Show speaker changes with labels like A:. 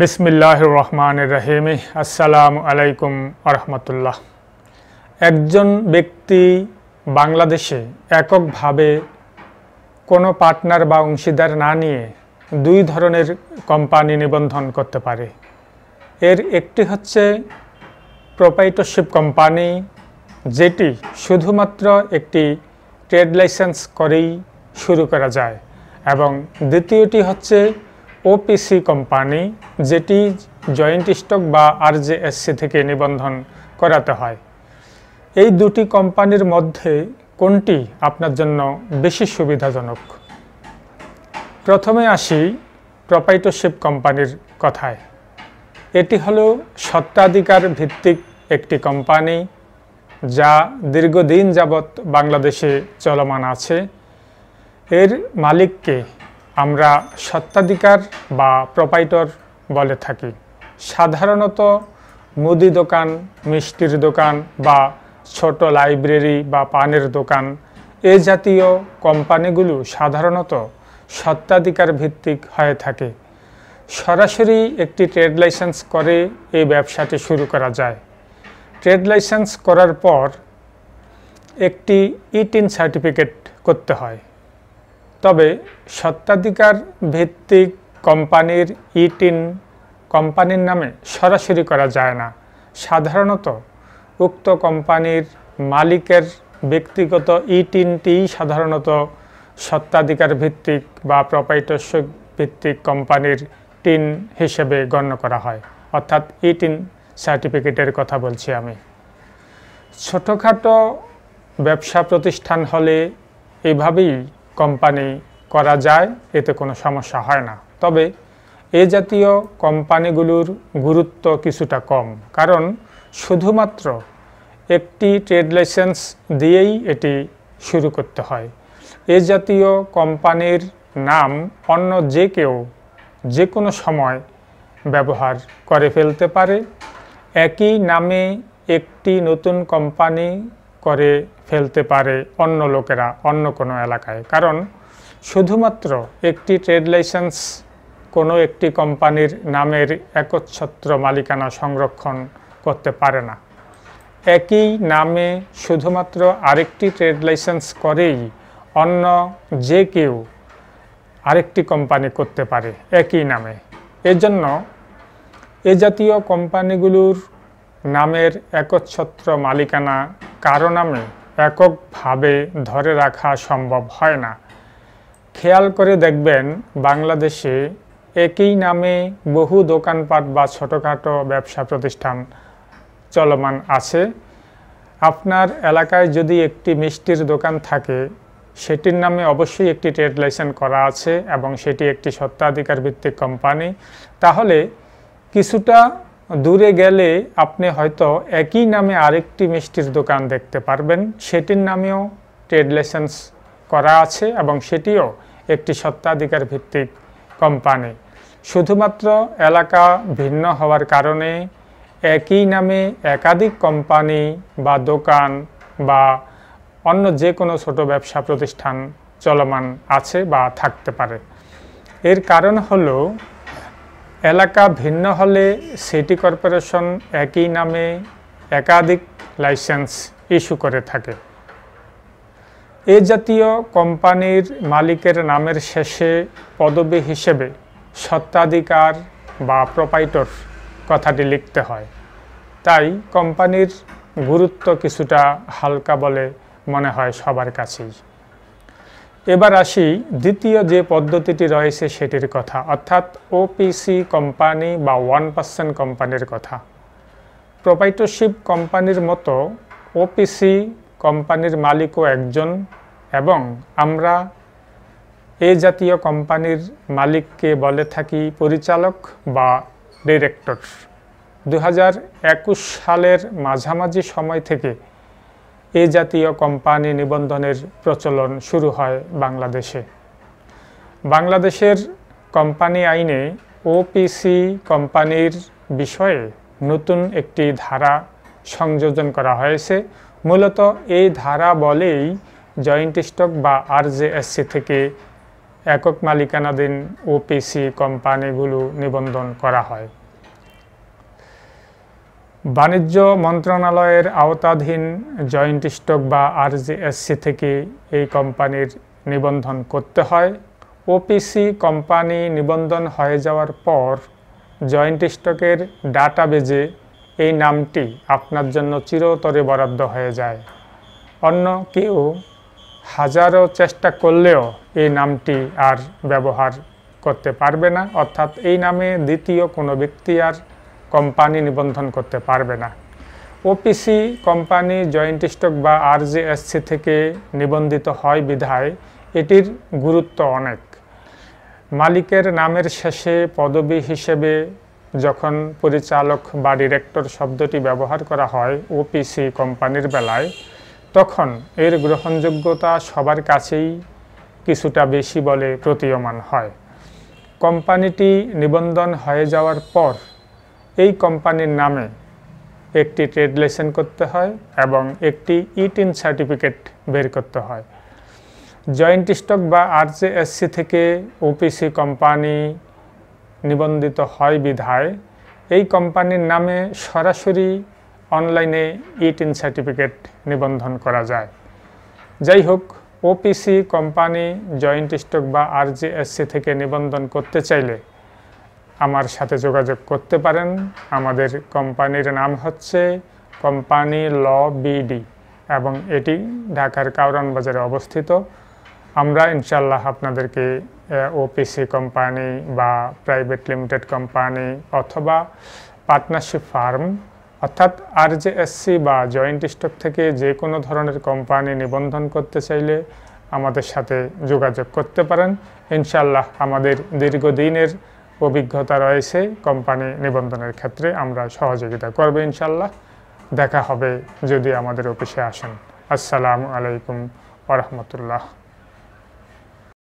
A: বিসমিল্লাহির রহমানির রহিম। আসসালামু আলাইকুম আরহামতুল্লাহ। একজন ব্যক্তি বাংলাদেশে এককভাবে কোনো পার্টনার বা অংশীদার না নিয়ে দুই ধরনের কোম্পানি নিবন্ধন করতে পারে। এর একটি হচ্ছে প্রোপ্রাইটরশিপ কোম্পানি, যেটি শুধুমাত্র একটি ট্রেড লাইসেন্স করেই শুরু করা যায়, এবং দ্বিতীয়টি হচ্ছে ওপিসি কোম্পানি, যেটি জয়েন্ট স্টক বা আরজেএসসি থেকে নিবন্ধন করাতে হয়। এই দুটি কোম্পানির মধ্যে কোনটি আপনার জন্য বেশি সুবিধাজনক? প্রথমে আসি প্রোপ্রাইটরশিপ কোম্পানির কথায়। এটি হলো স্বত্বাধিকার ভিত্তিক একটি কোম্পানি, যা দীর্ঘদিন যাবৎ বাংলাদেশে চলমান আছে। এর মালিককে আমরা স্বত্বাধিকার বা প্রোপ্রাইটর বলে থাকি। সাধারণত মুদি দোকান, মিষ্টির দোকান বা ছোট লাইব্রেরি বা পানের দোকান, এ জাতীয় কোম্পানিগুলো সাধারণত স্বত্বাধিকার ভিত্তিক হয়ে থাকে। সরাসরি একটি ট্রেড লাইসেন্স করে এই ব্যবসাটি শুরু করা যায়। ট্রেড লাইসেন্স করার পর একটি ই-টিন সার্টিফিকেট করতে হয়। তবে স্বত্বাধিকার ভিত্তিক কোম্পানির ই-টিন কোম্পানির নামে সরাসরি করা যায় না। সাধারণত উক্ত কোম্পানির মালিকের ব্যক্তিগত ই-টিনটি সাধারণত স্বত্বাধিকার ভিত্তিক বা প্রোপ্রাইটরশিপ ভিত্তিক কোম্পানির টিন হিসেবে গণ্য করা হয়, অর্থাৎ ই-টিন সার্টিফিকেটের কথা বলছি আমি। ছোটোখাটো ব্যবসা প্রতিষ্ঠান হলে এইভাবেই কোম্পানি করা যায়, এতে কোনো সমস্যা হয় না। তবে এ জাতীয় কোম্পানিগুলোর গুরুত্ব কিছুটা কম, কারণ শুধুমাত্র একটি ট্রেড লাইসেন্স দিয়েই এটি শুরু করতে হয়। এ জাতীয় কোম্পানির নাম অন্য যে কেউ যে কোনো সময় ব্যবহার করে ফেলতে পারে। একই নামে একটি নতুন কোম্পানি করে ফেলতে পারে অন্য লোকেরা অন্য কোনো এলাকায়, কারণ শুধুমাত্র একটি ট্রেড লাইসেন্স কোনো একটি কোম্পানির নামের একচ্ছত্র মালিকানা সংরক্ষণ করতে পারে না। একই নামে শুধুমাত্র আরেকটি ট্রেড লাইসেন্স করেই অন্য যে কেউ আরেকটি কোম্পানি করতে পারে একই নামে। এজন্য এ জাতীয় কোম্পানিগুলোর নামের একচ্ছত্র মালিকানা কারো নামে এককভাবে ধরে রাখা সম্ভব হয় না। খেয়াল করে দেখবেন, বাংলাদেশে একই নামে বহু দোকানপাট বা ছোটোখাটো ব্যবসা প্রতিষ্ঠান চলমান আছে। আপনার এলাকায় যদি একটি মিষ্টির দোকান থাকে, সেটির নামে অবশ্যই একটি ট্রেড লাইসেন্স করা আছে এবং সেটি একটি স্বত্বাধিকার ভিত্তিক কোম্পানি। তাহলে কিছুটা দূরে গেলে আপনি হয়তো একই নামে আরেকটি মিষ্টির দোকান দেখতে পারবেন, সেটির নামেও ট্রেড লাইসেন্স করা আছে এবং সেটিও একটি স্বত্বাধিকার ভিত্তিক কোম্পানি। শুধুমাত্র এলাকা ভিন্ন হওয়ার কারণে একই নামে একাধিক কোম্পানি বা দোকান বা অন্য যে কোনো ছোট ব্যবসা প্রতিষ্ঠান চলমান আছে বা থাকতে পারে। এর কারণ হলো, এলাকা ভিন্ন হলে সিটি কর্পোরেশন একই নামে একাধিক লাইসেন্স ইস্যু করে থাকে। এ জাতীয় কোম্পানির মালিকের নামের শেষে পদবি হিসেবে স্বত্বাধিকার বা প্রোপ্রাইটর কথাটি লিখতে হয়। তাই কোম্পানির গুরুত্ব কিছুটা হালকা বলে মনে হয় সবার কাছেই। এবার আসি দ্বিতীয় যে পদ্ধতিটি রয়েছে সেটির কথা, অর্থাৎ ওপিসি কোম্পানি বা 1% কোম্পানির কথা। প্রোপ্রাইটরশিপ কোম্পানির মতো ওপিসি কোম্পানির মালিকও একজন, এবং আমরা এই জাতীয় কোম্পানির মালিককে বলে থাকি পরিচালক বা ডিরেক্টর। 2021 সালের মাঝামাঝি সময় থেকে এই জাতীয় কোম্পানি নিবন্ধনের প্রচলন শুরু হয় বাংলাদেশে। বাংলাদেশের কোম্পানি আইনে ওপিসি কোম্পানির বিষয়ে নতুন একটি ধারা সংযোজন করা হয়েছে। মূলত এই ধারা বলেই জয়েন্ট স্টক বা আরজেএসসি থেকে একক মালিকানাধীন ওপিসি কোম্পানিগুলো নিবন্ধন করা হয়। বাণিজ্য মন্ত্রণালয়ের আওতাধীন জয়েন্ট স্টক বা আরজেএসসি থেকে এই কোম্পানির নিবন্ধন করতে হয়। ওপিসি কোম্পানি নিবন্ধন হয়ে যাওয়ার পর জয়েন্ট স্টকের ডাটাবেজে এই নামটি আপনার জন্য চিরতরে বরাদ্দ হয়ে যায়। অন্য কেউ হাজারো চেষ্টা করলেও এই নামটি আর ব্যবহার করতে পারবে না, অর্থাৎ এই নামে দ্বিতীয় কোনো ব্যক্তি আর কোম্পানি নিবন্ধন করতে পারবে না। ওপিসি কোম্পানি জয়েন্ট স্টক বা আরজেএসসি থেকে নিবন্ধিত হয় বিধায় এটির গুরুত্ব অনেক। মালিকের নামের শেষে পদবি হিসেবে যখন পরিচালক বা ডিরেক্টর শব্দটি ব্যবহার করা হয় ওপিসি কোম্পানির বেলায়, তখন এর গ্রহণযোগ্যতা সবার কাছেই কিছুটা বেশি বলে প্রতীয়মান হয়। কোম্পানিটি নিবন্ধন হয়ে যাওয়ার পর এই কোম্পানির নামে একটি ট্রেড লাইসেন্স করতে হয় এবং একটি ই-টিন সার্টিফিকেট বের করতে হয়। জয়েন্ট স্টক বা আরজেএসসি থেকে ওপিসি কোম্পানি নিবন্ধিত হয় বিধায় এই কোম্পানির নামে সরাসরি অনলাইনে ই-টিন সার্টিফিকেট নিবন্ধন করা যায়। যাই হোক, ওপিসি কোম্পানি জয়েন্ট স্টক বা আরজেএসসি থেকে নিবন্ধন করতে চাইলে আমার সাথে যোগাযোগ করতে পারেন। আমাদের কোম্পানির নাম হচ্ছে কোম্পানি ল বিডি এবং এটি ঢাকার কাউরান বাজারে অবস্থিত। আমরা ইনশাল্লাহ আপনাদেরকে ওপিসি কোম্পানি বা প্রাইভেট লিমিটেড কোম্পানি অথবা পার্টনারশিপ ফার্ম অর্থাৎ আরজেএসসি বা জয়েন্ট স্টক থেকে যে কোনো ধরনের কোম্পানি নিবন্ধন করতে চাইলে আমাদের সাথে যোগাযোগ করতে পারেন। ইনশাল্লাহ আমাদের দীর্ঘদিনের অভিজ্ঞতা রয়েছে কোম্পানি নিবন্ধনের ক্ষেত্রে, আমরা সহযোগিতা করব ইনশাল্লাহ। দেখা হবে যদি আমাদের অফিসে আসেন। আসসালামু আলাইকুম ওয়া রাহমাতুল্লাহ।